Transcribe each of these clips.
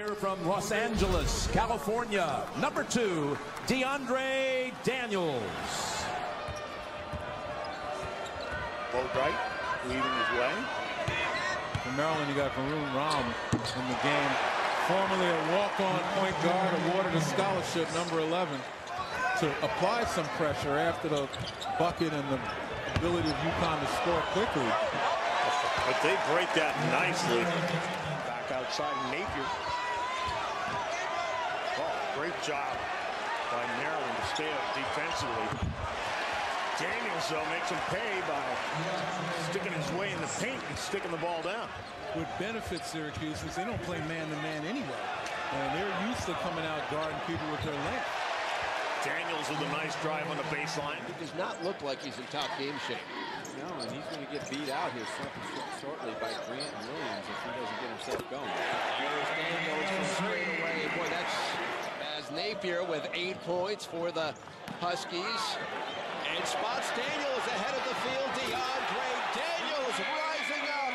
player from Los Angeles, California, number 2, DeAndre Daniels. Both right, leading his way. For Maryland, you got Varun Ram in the game. Formerly a walk-on point guard, awarded a scholarship, number 11, to apply some pressure after the bucket and the ability of UConn to score quickly. But they break that nicely. Back outside Napier. Oh, great job by Maryland to stay up defensively. Daniels, though, makes him pay by sticking his way in the paint and sticking the ball down. What benefits Syracuse is they don't play man-to-man anyway. And they're used to coming out guarding people with their length. Daniels with a nice drive on the baseline. He does not look like he's in top game shape. No, and he's going to get beat out here shortly by Grant and Williams if he doesn't get himself going. There's Daniels from straight away. Boy, that's as Napier with 8 points for the Huskies. And spots Daniels ahead of the field. DeAndre Daniels rising up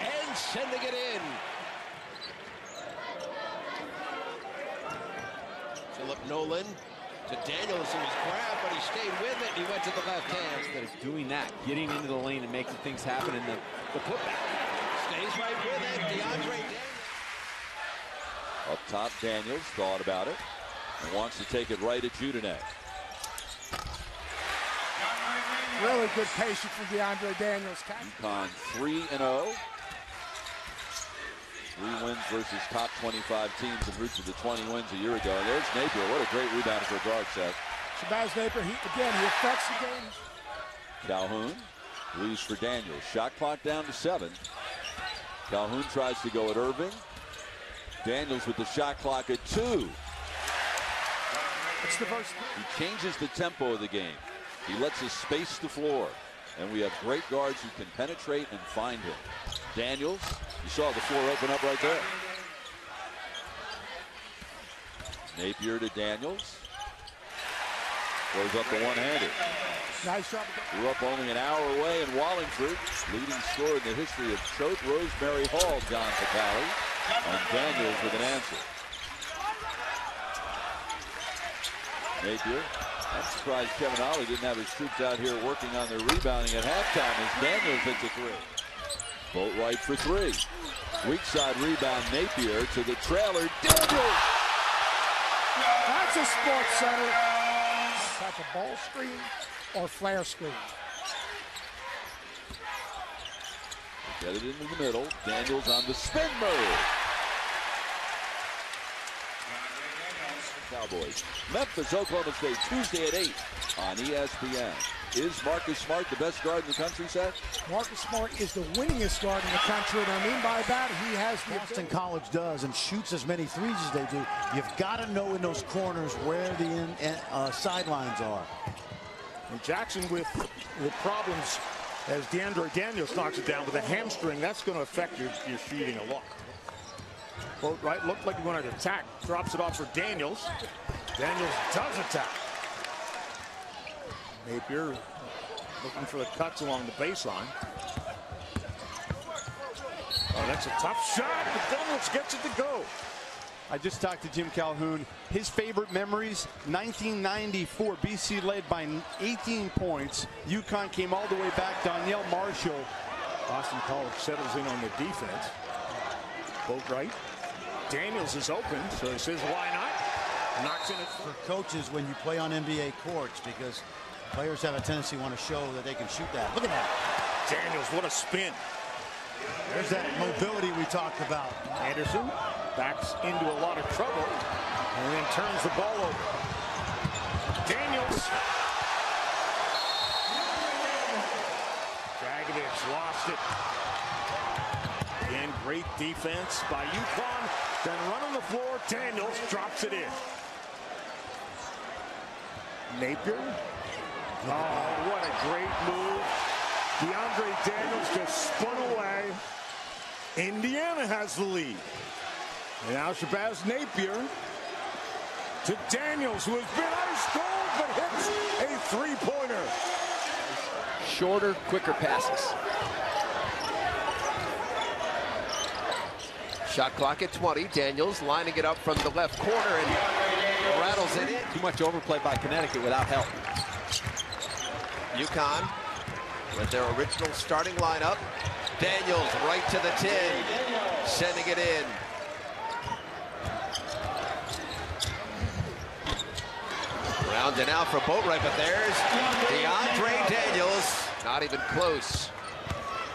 and sending it in. Philip Nolan to Daniels, who was grabbed, but he stayed with it. He went to the left hand. Instead of doing that, getting into the lane and making things happen in the putback. Stays right with it. DeAndre Daniels. Up top, Daniels thought about it and wants to take it right at Judinet. Really good patience from DeAndre Daniels. UConn 3-0. 3 wins versus top 25 teams en route to the 20 wins a year ago. And there's Napier. What a great rebound for a guard set. Shabazz Napier, he affects the game. Calhoun, loose for Daniels. Shot clock down to 7. Calhoun tries to go at Irving. Daniels with the shot clock at 2. It's the first. He changes the tempo of the game. He lets us space the floor. And we have great guards who can penetrate and find him. Daniels, you saw the floor open up right there. Napier to Daniels. Goes up the one-handed. Nice job. Grew up only an hour away in Wallingford. Leading scorer in the history of Choate Rosemary Hall, John Patali. And Daniels with an answer. Napier. I'm surprised Kevin Ollie didn't have his troops out here working on their rebounding at halftime as Daniels hits a 3. Boat right for 3. Weak side rebound, Napier to the trailer. Daniels! That's a Sports Center. That's a ball screen or flare screen. Get it into the middle. Daniels on the spin move. Cowboys. Memphis, Oklahoma State, Tuesday at 8 on ESPN. Is Marcus Smart the best guard in the country, Seth? Marcus Smart is the winningest guard in the country, and I mean by that, he has the Boston College does and shoots as many threes as they do. You've got to know in those corners where the sidelines are. And Jackson with problems as DeAndre Daniels knocks it down with a hamstring. That's going to affect your shooting a lot. Both right, looked like he wanted to attack. Drops it off for Daniels. Daniels does attack. Napier looking for the cuts along the baseline. Oh, that's a tough shot, but Daniels gets it to go. I just talked to Jim Calhoun. His favorite memories, 1994, BC led by 18 points. UConn came all the way back. Donnell Marshall. Boston College settles in on the defense. Both right. Daniels is open, so he says, why not? Knocks in it. For coaches when you play on NBA courts, because players have a tendency to want to show that they can shoot that. Look at that. Daniels, what a spin. There's that mobility we talked about. Anderson backs into a lot of trouble and then turns the ball over. Daniels. Dragovich lost it. Again, great defense by UConn. Then run on the floor. Daniels drops it in. Napier. Oh, what a great move. DeAndre Daniels just spun away. Indiana has the lead. And now Shabazz Napier to Daniels, who has been ice cold but hits a three-pointer. Shorter, quicker passes. Shot clock at 20. Daniels lining it up from the left corner and rattles it in. Too much overplay by Connecticut without help. UConn with their original starting lineup. Daniels right to the 10, sending it in. Rounding out for Boatwright, but there's DeAndre Daniels. Not even close.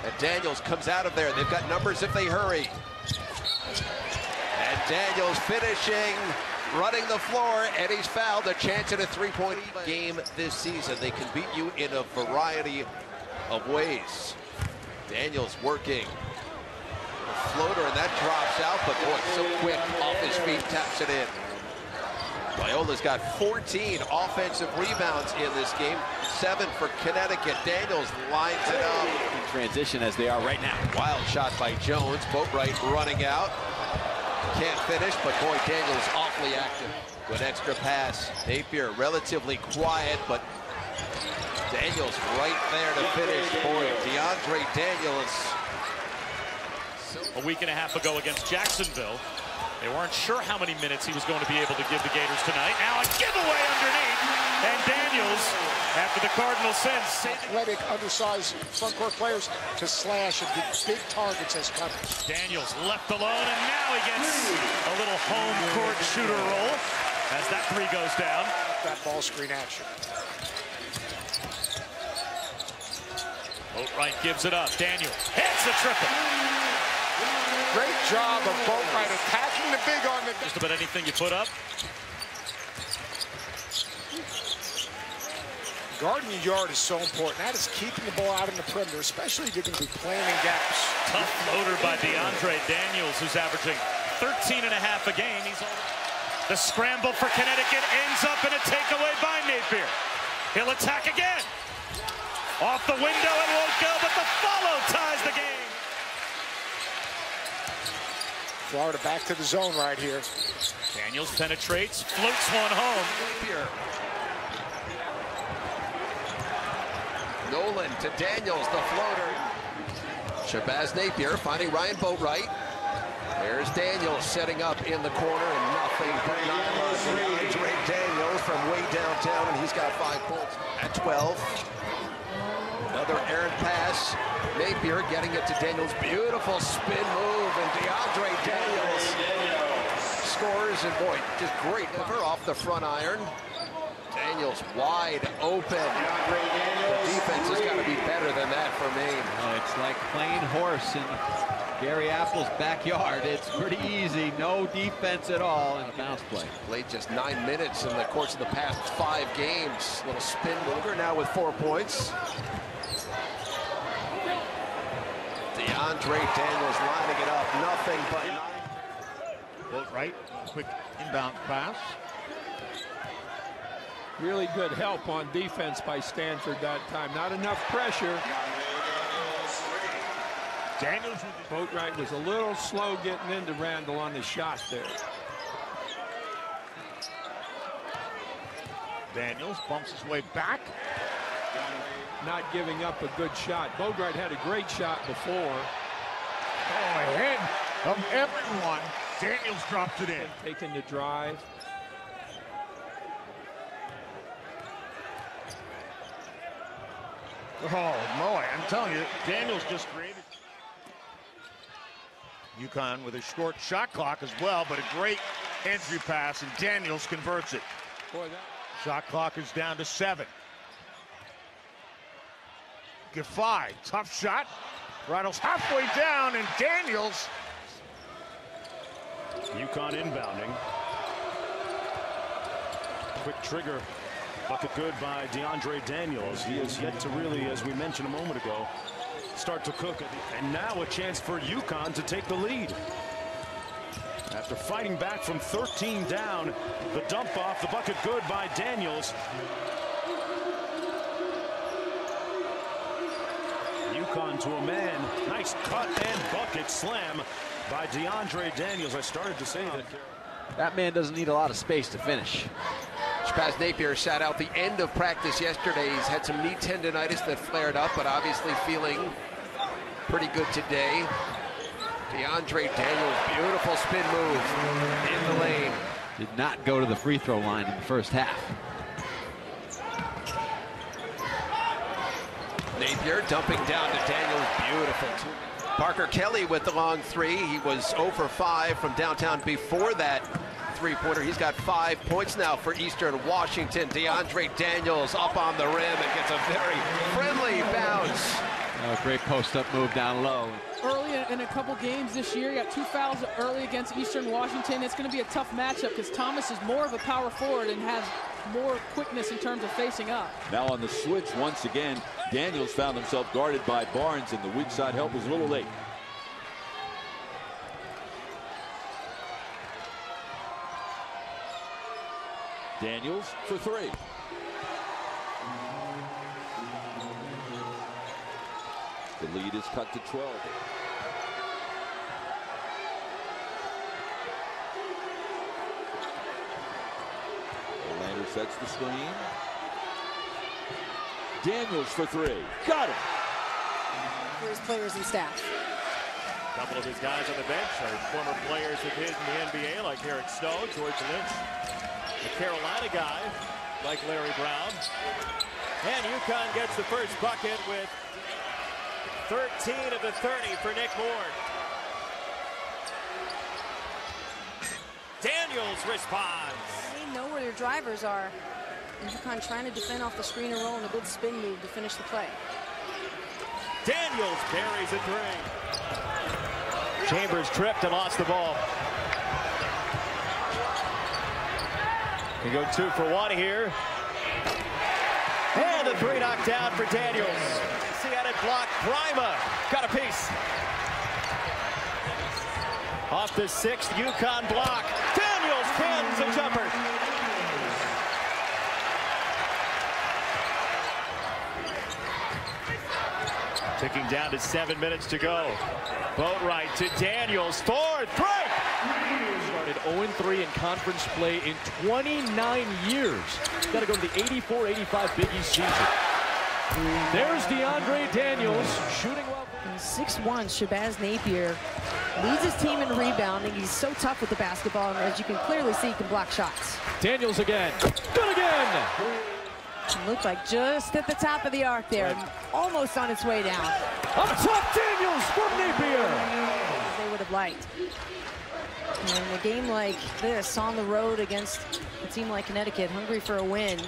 And Daniels comes out of there. They've got numbers if they hurry. And Daniels finishing, running the floor, and he's fouled. A chance at a three-point game this season. They can beat you in a variety of ways. Daniels working. A floater, and that drops out, but boy, so quick off his feet, taps it in. Loyola's got 14 offensive rebounds in this game, 7 for Connecticut. Daniels lines it up. In transition as they are right now. Wild shot by Jones. Boatwright running out. Can't finish, but boy, Daniels awfully active. Good extra pass. Napier relatively quiet, but Daniels right there to finish. Boy, DeAndre Daniels. A week and a half ago against Jacksonville, they weren't sure how many minutes he was going to be able to give the Gators tonight. Now a giveaway underneath, and Daniels, after the Cardinals sends. Athletic, undersized front court players to slash and get big targets as coverage. Daniels left alone, and now he gets a little home court shooter roll as that three goes down. That ball screen action. Boatwright gives it up. Daniels hits the triple. Great job of Boatwright attacking the big on the... Just about anything you put up. Guarding your yard is so important. That is keeping the ball out in the perimeter, especially if you're going to be playing in gaps. Tough floater by DeAndre Daniels, who's averaging 13.5 a game. The scramble for Connecticut ends up in a takeaway by Napier. He'll attack again. Off the window, it won't go, but the follow ties the game. Florida back to the zone right here. Daniels penetrates, floats one home. Napier. Nolan to Daniels, the floater. Shabazz Napier finding Ryan Boatwright. There's Daniels setting up in the corner, and nothing but DeAndre Daniels from way downtown, and he's got 5 points at 12. Another errant pass. Napier getting it to Daniels. Beautiful spin move, and DeAndre Daniels scores, and boy, just great cover off the front iron. Daniels wide open. The defense has got to be better than that for Maine. It's like playing horse in Gary Apple's backyard. It's pretty easy. No defense at all in a bounce play. Played just 9 minutes in the course of the past 5 games. Little spin mover now with 4 points. DeAndre Daniels lining it up. Nothing but... Boatwright, quick inbound pass. Really good help on defense by Stanford that time. Not enough pressure. Daniels. Boatwright was a little slow getting into Randall on the shot there. Daniels bumps his way back. Not giving up a good shot. Boatwright had a great shot before. Oh, ahead of everyone. Daniels drops it in. Taking the drive. Oh, boy, I'm telling you, Daniels just created. UConn with a short shot clock as well, but a great entry pass, and Daniels converts it. Boy, shot clock is down to 7. Giffey, tough shot. Rattles halfway down, and Daniels. UConn inbounding. Quick trigger. Bucket good by DeAndre Daniels. He has yet to really, as we mentioned a moment ago, start to cook. And now a chance for UConn to take the lead. After fighting back from 13 down, the dump off, the bucket good by Daniels. UConn to a man. Nice cut and bucket slam by DeAndre Daniels. I started to say that man doesn't need a lot of space to finish. Shabazz Napier sat out the end of practice yesterday. He's had some knee tendonitis that flared up, but obviously feeling pretty good today. DeAndre Daniels, beautiful spin move in the lane. Did not go to the free throw line in the first half. Napier dumping down to Daniels, beautiful. Parker Kelly with the long three. He was 0 for 5 from downtown before that three-pointer. He's got 5 points now for Eastern Washington. DeAndre Daniels up on the rim and gets a very friendly bounce. Great post-up move down low. Early in a couple games this year, you got 2 fouls early against Eastern Washington. It's going to be a tough matchup because Thomas is more of a power forward and has more quickness in terms of facing up. Now on the switch once again, Daniels found himself guarded by Barnes, and the weak side help was a little late. Daniels for 3. The lead is cut to 12. Orlando sets the screen. Daniels for 3. Got it. For his players and staff. A couple of his guys on the bench are former players of his in the NBA, like Eric Snow, George Lynch, a Carolina guy like Larry Brown. And UConn gets the first bucket with 13 of the 30 for Nick Ward. Daniels responds. They know where their drivers are. UConn trying to defend off the screen and roll and a good spin move to finish the play. Daniels carries a 3. Chambers tripped and lost the ball. We go 2 for 1 here. And the 3 knocked down for Daniels. See how it blocked. Brima got a piece. Off the 6th UConn block. Daniels pins a jumper. Ticking down to 7 minutes to go. Boatwright to Daniels. 4th break. Started 0-3 in conference play in 29 years. Got to go to the 84-85 Big East season. There's DeAndre Daniels shooting well. 6'1" Shabazz Napier leads his team in rebounding. He's so tough with the basketball, and as you can clearly see, he can block shots. Daniels again. Good again. It looked like just at the top of the arc there, almost on its way down. Up top, Daniels from Napier. They would have liked. And in a game like this, on the road against a team like Connecticut, hungry for a win, you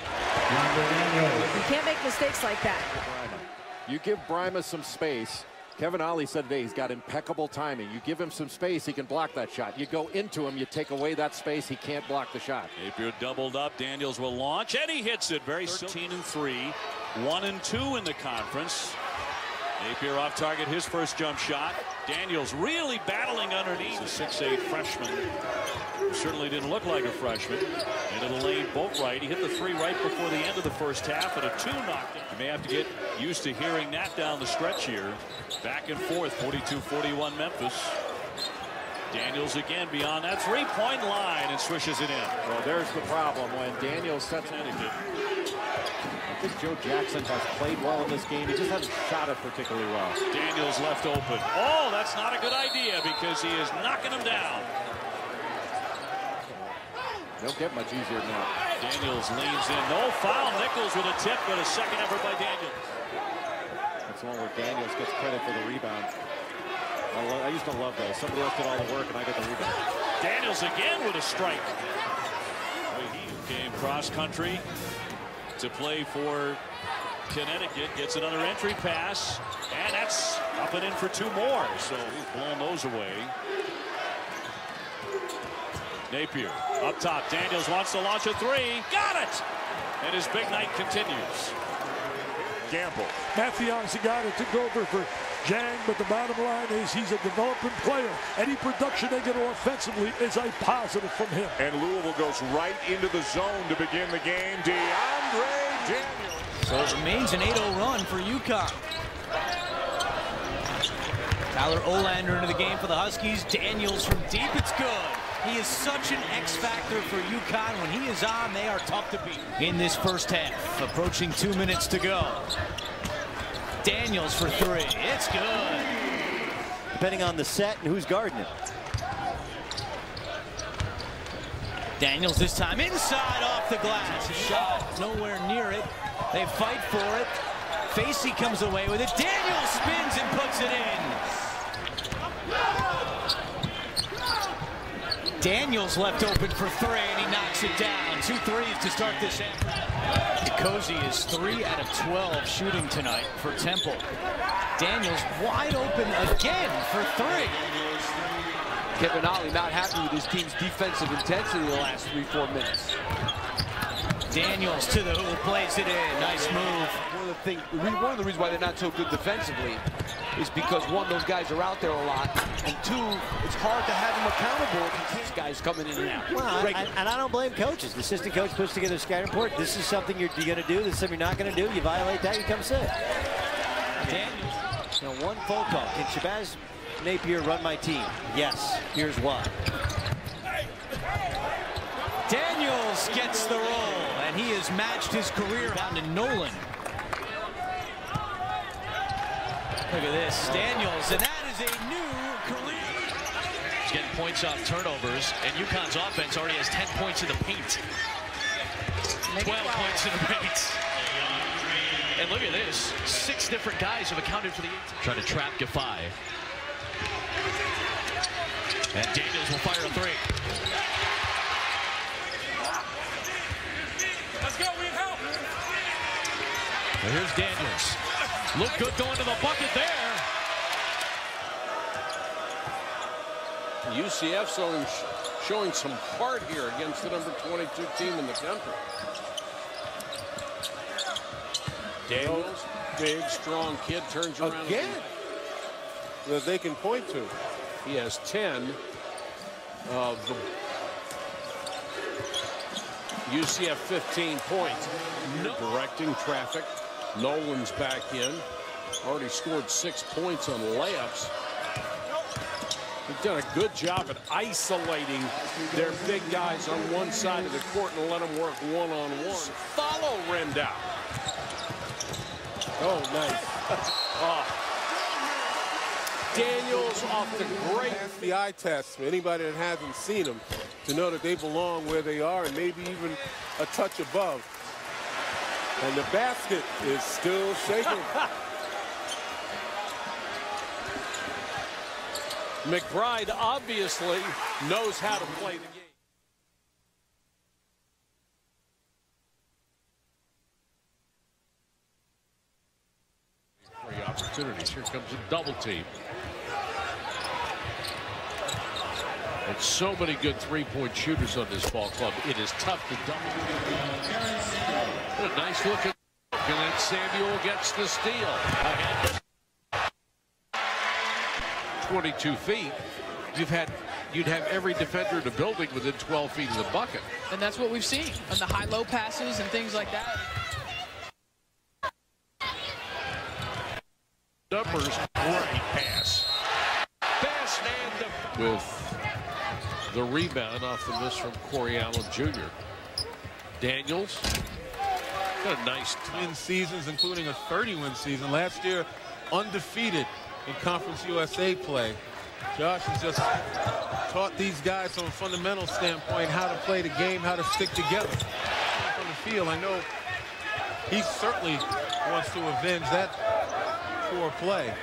can't make mistakes like that. You give Brima some space. Kevin Ollie said today he's got impeccable timing. You give him some space, he can block that shot. You go into him, you take away that space, he can't block the shot. Napier doubled up. Daniels will launch, and he hits it. Very 13-3, 1-2 in the conference. Napier off target, his first jump shot. Daniels really battling underneath. A 6'8" freshman. Who certainly didn't look like a freshman. Into the lane, Boatwright. He hit the 3 right before the end of the first half, and a 2 knocked in. You may have to get used to hearing that down the stretch here. Back and forth, 42-41 Memphis. Daniels again beyond that 3-point line and swishes it in. Well, there's the problem when Daniels sets it. I think Joe Jackson has played well in this game. He just hasn't shot it particularly well. Daniels left open. Oh, that's not a good idea because he is knocking him down. Don't get much easier now. Daniels leans in. No foul. Nichols with a tip, but a second effort by Daniels. That's the one where Daniels gets credit for the rebound. I used to love those. Somebody else did all the work and I get the rebound. Daniels again with a strike. He came cross country to play for Connecticut, gets another entry pass, and that's up and in for 2 more. So he's blown those away. Napier up top. Daniels wants to launch a 3. Got it! And his big night continues. Gamble. Mathion's the guy that took over for Jang, but the bottom line is he's a developing player. Any production they get offensively is a positive from him. And Louisville goes right into the zone to begin the game. DeAndre Daniels. So it remains an 8-0 run for UConn. Tyler Olander into the game for the Huskies. Daniels from deep, it's good. He is such an X factor for UConn. When he is on, they are tough to beat. In this first half, approaching 2 minutes to go. Daniels for 3, it's good. depending on the set and who's guarding it. Daniels this time inside off the glass. A shot nowhere near it. They fight for it. Facey comes away with it. Daniels spins and puts it in. Daniels left open for three, and he knocks it down. 2 threes to start this end. Cozy is 3 out of 12 shooting tonight for Temple. Daniels wide open again for 3. Kevin Ollie not happy with his team's defensive intensity the last 3-4 minutes. Daniels to the hoop, plays it in. Nice move. One of the reasons why they're not so good defensively is because, one, those guys are out there a lot, and two, it's hard to have them accountable if these guys coming in and out. Well, and I don't blame coaches. The assistant coach puts together a scouting report. This is something you're going to do. This is something you're not going to do. You violate that, you come sit. Daniels. Now, one phone call. Can Shabazz Napier run my team? Yes. Here's why. Daniels gets the roll, and he has matched his career down to Nolan. Look at this, Daniels, and that is a new career. He's getting points off turnovers, and UConn's offense already has 10 points in the paint. 12 points in the paint. And look at this, 6 different guys have accounted for the 18. Trying to trap Gafai. And Daniels will fire a 3. Let's go, we help. Well, here's Daniels. Look good going to the bucket there. UCF showing some heart here against the number 22 team in the country. Daniels, big, strong kid, turns around again. That they can point to. He has 10 of the UCF 15 points. Directing traffic. Nolan's back in. Already scored 6 points on layups. They've done a good job at isolating their big guys on one side of the court and let them work one-on-one. Follow Rendell. Oh, nice. Daniels off the great. That's the eye test for anybody that hasn't seen them to know that they belong where they are and maybe even a touch above. And the basket is still shaking. McBride obviously knows how to play the game. Great opportunities. Here comes a double team. And so many good three-point shooters on this ball club. It is tough to double. What a nice look at. And then Samuel gets the steal. Again. 22 feet. You'd have every defender in the building within 12 feet of the bucket. And that's what we've seen on the high-low passes and things like that. Numbers, great pass. Best and with the rebound off the miss from Corey Allen Jr. Daniels. Got a nice win seasons, including a 30-win season. Last year, undefeated in Conference USA play. Josh has just taught these guys from a fundamental standpoint how to play the game, how to stick together on the field. I know he certainly wants to avenge that poor play.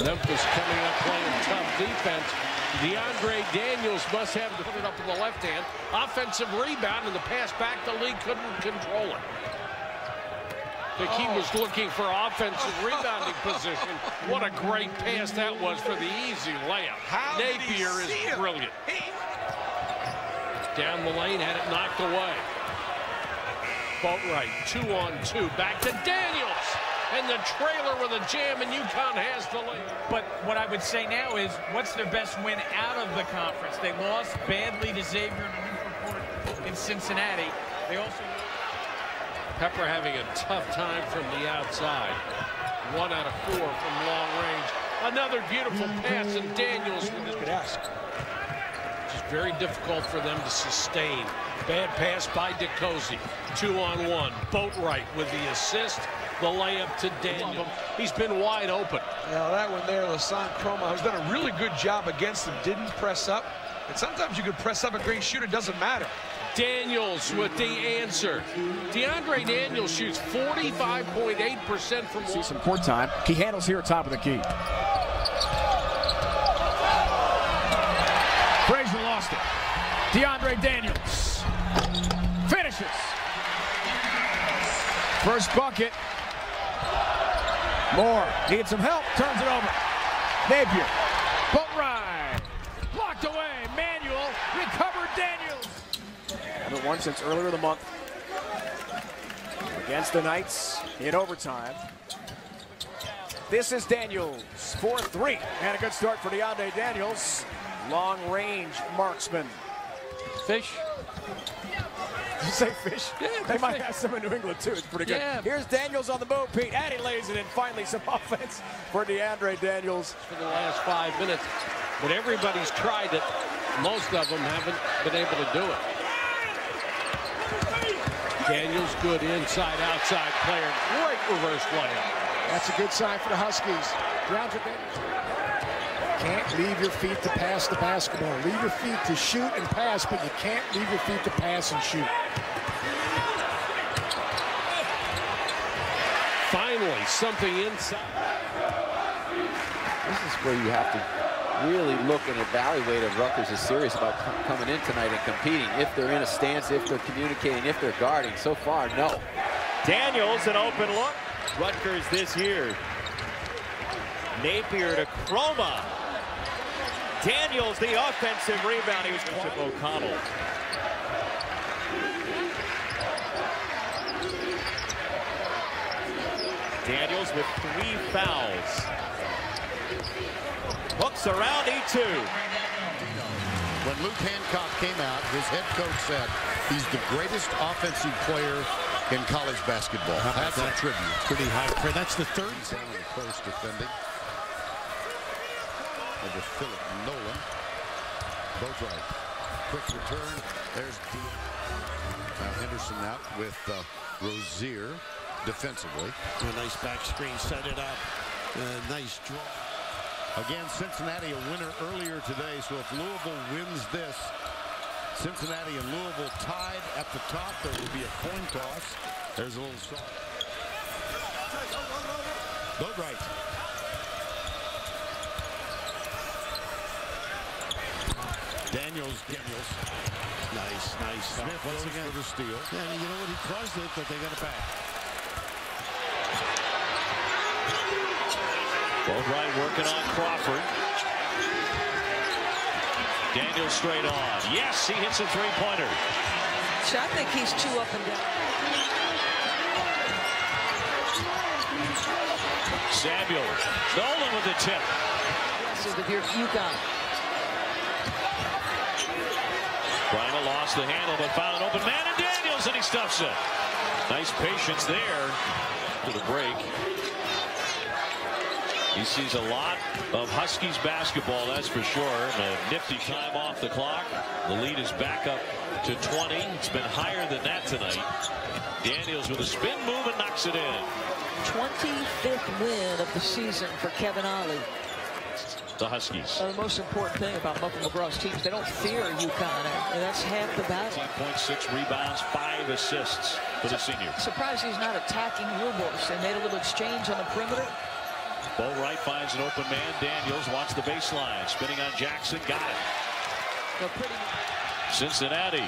Memphis coming up playing tough defense. DeAndre Daniels must have to put it up with the left hand. Offensive rebound, and the pass back, the league couldn't control it. I think he was looking for offensive rebounding position. What a great pass that was for the easy layup. Napier is brilliant. Down the lane, had it knocked away. Boatwright, 2-on-2, back to Daniels. And the trailer with a jam, and UConn has the lead. But what I would say now is, what's their best win out of the conference? They lost badly to Xavier in Newport in Cincinnati. They also... Pepper having a tough time from the outside. 1 out of 4 from long range. Another beautiful pass, and Daniels with his desk. Just very difficult for them to sustain. Bad pass by DeCozy. 2-on-1. Boatwright with the assist. The layup to Daniel. He's been wide open. Yeah, that one there, Lasan Chroma has done a really good job against him. Didn't press up. And sometimes you can press up a great shooter. Doesn't matter. Daniels with the answer. DeAndre Daniels shoots 45.8% from see some court time. He handles here at top of the key. Frazier lost it. DeAndre Daniels finishes. First bucket. Moore needs some help. Turns it over. Napier. Boatwright. Blocked away. Manuel recovered Daniels. Haven't won since earlier in the month. Against the Knights in overtime. This is Daniels for 3. And a good start for DeAndre Daniels. Long range marksman. Fish. Did you say fish? Yeah, they might have some in New England too. It's pretty good. Yeah. Here's Daniels on the move, Pete. And he lays it in. Finally some offense for DeAndre Daniels. For the last 5 minutes. But everybody's tried it. Most of them haven't been able to do it. Daniels good inside, outside player. Great reverse layup. That's a good sign for the Huskies. DeAndre Daniels. Can't leave your feet to pass the basketball. Leave your feet to shoot and pass, but you can't leave your feet to pass and shoot. Finally, something inside. This is where you have to really look and evaluate if Rutgers is serious about coming in tonight and competing. If they're in a stance, if they're communicating, if they're guarding. So far, no. Daniels, an open look. Rutgers this year. Napier to Chroma. Daniels, the offensive rebound. He was to O'Connell. Daniels with 3 fouls. Hooks around E2. When Luke Hancock came out, his head coach said he's the greatest offensive player in college basketball. That's a tribute. Pretty high. That's the 3rd down in the post defending. Over Philip Nolan. Boatwright. Quick return. There's Henderson out with Rozier defensively. A nice back screen. Set it up. Nice draw. Again, Cincinnati a winner earlier today. So if Louisville wins this, Cincinnati and Louisville tied at the top. There will be a coin toss. There's a little soft. Boatwright. Daniels. Nice. Smith once again for the steal. Yeah, you know what? He caused it, but they got it back. Boatwright working on Crawford. Daniels straight on. Yes, he hits a 3-pointer. So I think he's too up and down. Samuel. Nolan with the tip. This is the UConn. Bryma lost the handle, but found an open man, and Daniels, and he stuffs it. Nice patience there to the break. He sees a lot of Huskies basketball, that's for sure. And a nifty time off the clock. The lead is back up to 20. It's been higher than that tonight. Daniels with a spin move and knocks it in. 25th win of the season for Kevin Ollie. The Huskies. The most important thing about Muffin McGraw's teams, they don't fear UConn, and that's half the battle. 18.6 rebounds, 5 assists for the senior. Surprised he's not attacking Wilbos. They made a little exchange on the perimeter. Boatwright finds an open man. Daniels wants the baseline. Spinning on Jackson. Got it. Cincinnati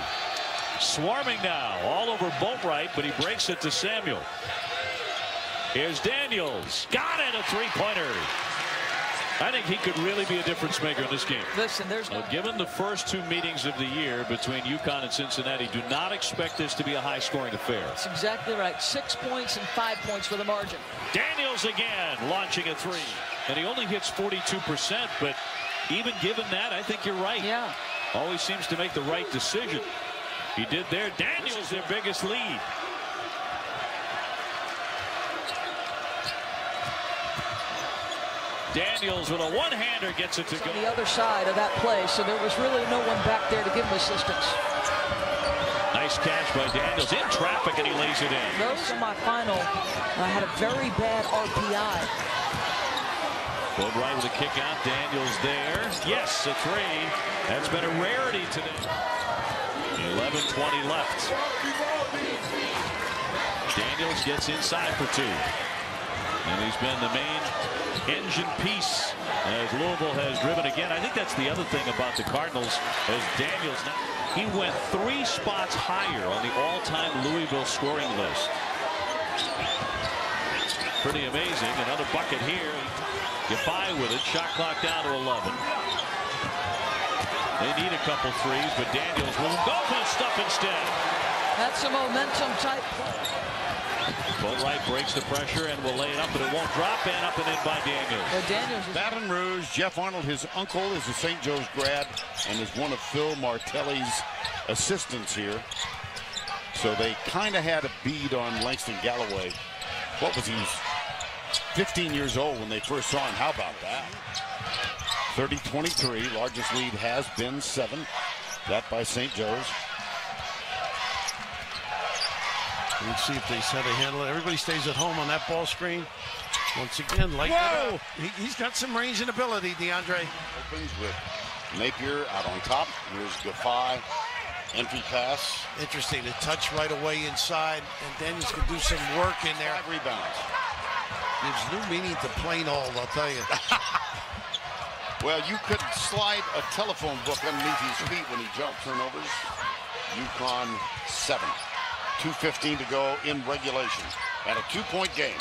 swarming now. All over Boatwright, but he breaks it to Samuel. Here's Daniels. Got it. A 3-pointer. I think he could really be a difference maker in this game. Listen, there's given the first 2 meetings of the year between UConn and Cincinnati, do not expect this to be a high-scoring affair. That's exactly right. 6 points and 5 points for the margin. Daniels again launching a 3. And he only hits 42%, but even given that, I think you're right. Yeah. Always seems to make the right decision. He did there. Daniels their biggest lead. Daniels with a one-hander gets it to go. On the other side of that play, so there was really no one back there to give him assistance. Nice catch by Daniels in traffic, and he lays it in. Those semifinal had a very bad RPI. Boatwright with a kick out. Daniels there. Yes, a three. That's been a rarity today. 11:20 left. Daniels gets inside for two. And he's been the main engine piece as Louisville has driven again. I think that's the other thing about the Cardinals, as Daniels, he went 3 spots higher on the all-time Louisville scoring list. Pretty amazing. Another bucket here. Get by with it. Shot clock down to 11. They need a couple threes, but Daniels will go for the stuff instead. That's a momentum type play. Boatwright breaks the pressure and will lay it up, but it won't drop, and up and in by Daniels. Well, Daniels Baton Rouge, Jeff Arnold, his uncle, is a St. Joe's grad and is one of Phil Martelli's assistants here. So they kind of had a bead on Langston Galloway. What was he? 15 years old when they first saw him. How about that? 30-23. Largest lead has been 7. That by St. Joe's. Let's see if they set a handle. Everybody stays at home on that ball screen. Once again, like that. He's got some range and ability, DeAndre. Opens with Napier out on top. Here's Gaffey. Entry pass. Interesting. A touch right away inside, and Daniels can do some work in there. 5 rebounds. Gives new meaning to plain old, I'll tell you. Well, you could slide a telephone book underneath his feet when he jumped. Turnovers. UConn 7. 2:15 to go in regulation. At a 2-point game.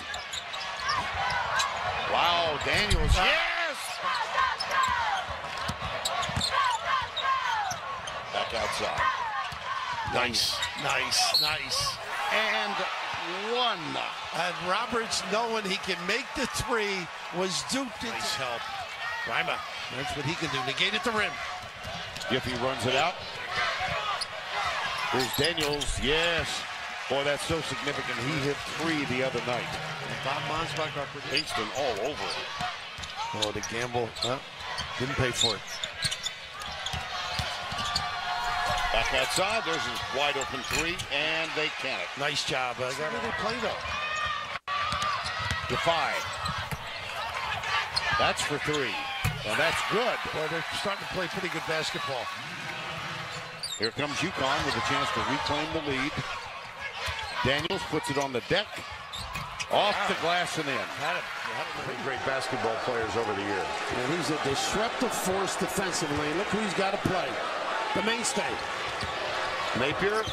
Wow, Daniels. Yes! Back outside. Nice. And one. And Roberts, knowing he can make the three, was duped into help. Reimer, that's what he can do. Negate at the rim. Giffey runs it out. Here's Daniels. Yes. Boy, that's so significant. He hit 3 the other night. Bob Monsbach, Kingston all over it. Oh, the gamble. Didn't pay for it. Back outside. There's his wide open 3, and they can it. Nice job. Where they play, though? Gaffey. That's for 3. And that's good. Boy, they're starting to play pretty good basketball. Here comes UConn with a chance to reclaim the lead. Daniels puts it on the deck. Off the glass and in. Pretty great basketball players over the years. And he's a disruptive force defensively. Look who he's got to play. The mainstay. Napier.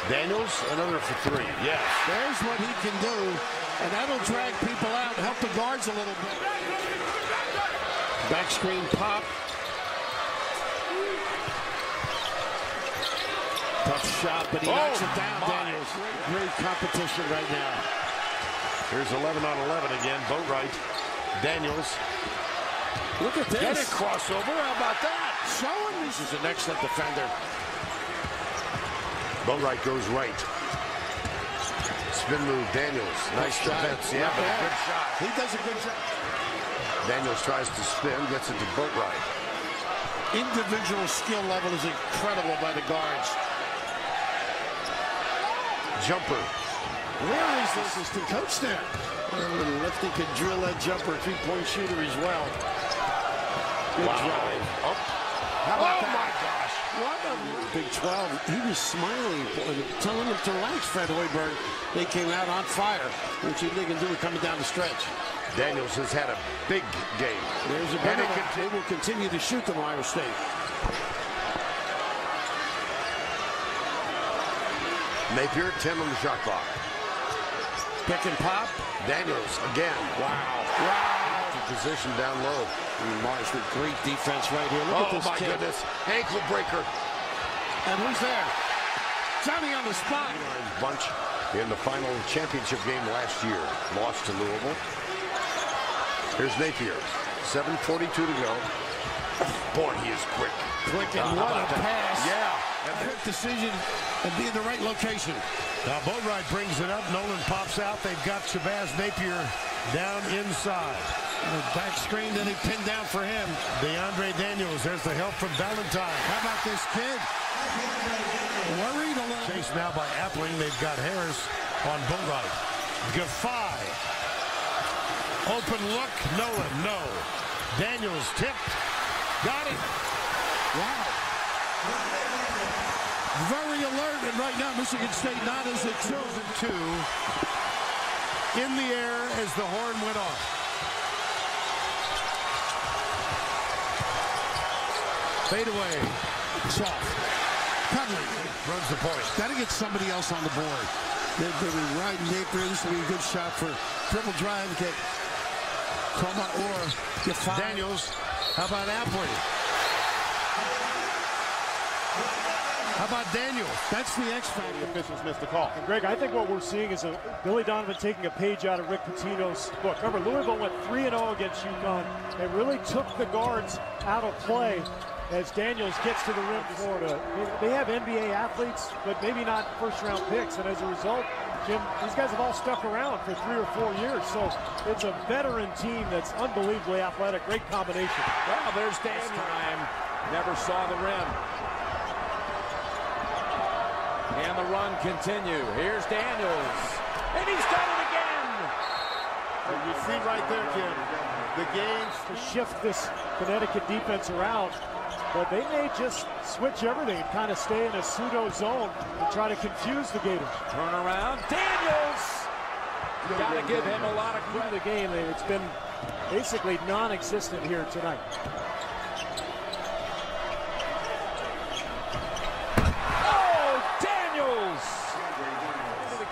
Daniels, another for 3. Yes. There's what he can do. And that'll drag people out and help the guards a little bit. Back screen pop. Tough shot, but he knocks it down, Daniels. Great competition right now. Here's 11 on 11 again. Boatwright. Daniels. Look at this. Get a crossover. How about that? Showing this is an excellent defender. Boatwright goes right. Spin move, Daniels. Nice defense. Yeah, but a good shot. He does a good job. Daniels tries to spin, gets it to Boatwright. Individual skill level is incredible by the guards. Jumper. Where is the assistant coach there? Lefty could drill that jumper, 3-point shooter as well. Good drive. Oh. How about that? My gosh. What a Big 12. He was smiling, telling them to relax, Fred Hoiberg. They came out on fire, which they can do coming down the stretch. Daniels has had a big game. There's a benefit. They will continue to shoot them, Iowa State. Napier, 10 on the shot clock. Pick and pop. Daniels again. Wow. Position down low. Marsh with great defense right here. Look at this my kid. goodness. Ankle breaker. And who's there? Johnny on the spot. Bunch in the final championship game last year. Lost to Louisville. Here's Napier. 7:42 to go. Boy, he is quick. Quick and what a pass. Yeah. And quick decision and be in the right location. Now Boatwright brings it up. Nolan pops out. They've got Shabazz Napier down inside. Back screen that he pinned down for him. DeAndre Daniels, there's the help from Valentine. How about this kid? Worried a little. Chased now by Appling. They've got Harris on Bogart. Gaffai. Open look. Nolan, no. Daniels tipped. Got it. Wow. Very alert, and right now Michigan State not as it shows. 2 in the air as the horn went off. Fade away. Soft. Cudley runs the point. Got to get somebody else on the board. They're riding Napier. This will be a good shot for dribble drive. Get Chroma or get five. Daniels. How about Appley? How about Daniels? That's the X factor. The officials missed the call. And Greg, I think what we're seeing is Billy Donovan taking a page out of Rick Pitino's book. Remember, Louisville went 3-0 against UConn and really took the guards out of play as Daniels gets to the rim for Florida. They have NBA athletes, but maybe not first-round picks. And as a result, Jim, these guys have all stuck around for 3 or 4 years. So it's a veteran team that's unbelievably athletic. Great combination. Well, there's Daniels. Never saw the rim. And the run continue. Here's Daniels. And he's done it again. And you see right there, Jim, the games to shift this Connecticut defense around. But they may just switch everything and kind of stay in a pseudo zone and try to confuse the Gators. Turn around. Daniels! Got to give him a lot of credit. The game, it's been basically non-existent here tonight.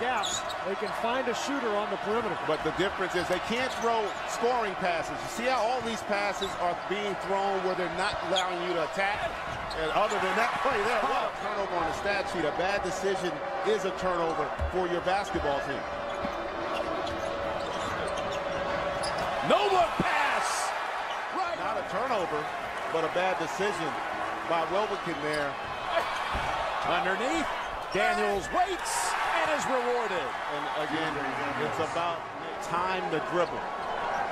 Gaps, they can find a shooter on the perimeter. But the difference is they can't throw scoring passes. You see how all these passes are being thrown where they're not allowing you to attack? And other than that play there, what a turnover on the stat sheet. A bad decision is a turnover for your basketball team. Lowa pass! Right. Not a turnover, but a bad decision by Wilbekin there. Underneath, Daniels waits and is rewarded. And again, it's about time the dribble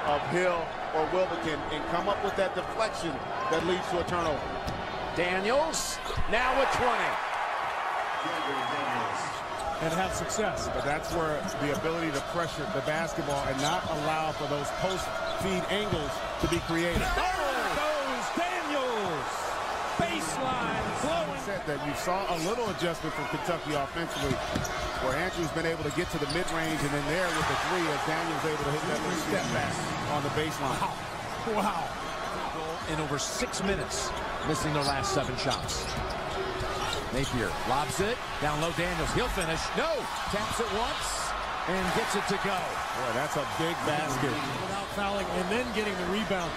of Hill or Wilbekin and come up with that deflection that leads to a turnover. Daniels now with 20. And have success. But that's where the ability to pressure the basketball and not allow for those post-feed angles to be created. There goes Daniels. Baseline blowing. Said that you saw a little adjustment from Kentucky offensively, where Andrew's been able to get to the mid-range and then there with the three as Daniels able to hit that little step back on the baseline. Wow. In over 6 minutes, missing their last 7 shots. Napier lobs it, down low Daniels, he'll finish, no, taps it once, and gets it to go. Boy, that's a big basket. Without fouling and then getting the rebound.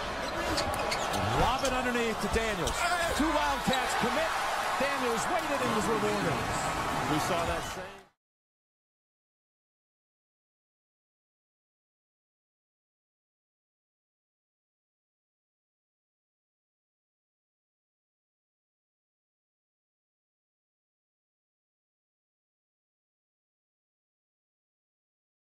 Lob it underneath to Daniels. 2 Wildcats commit, Daniels waited and was rewarded. We saw that same.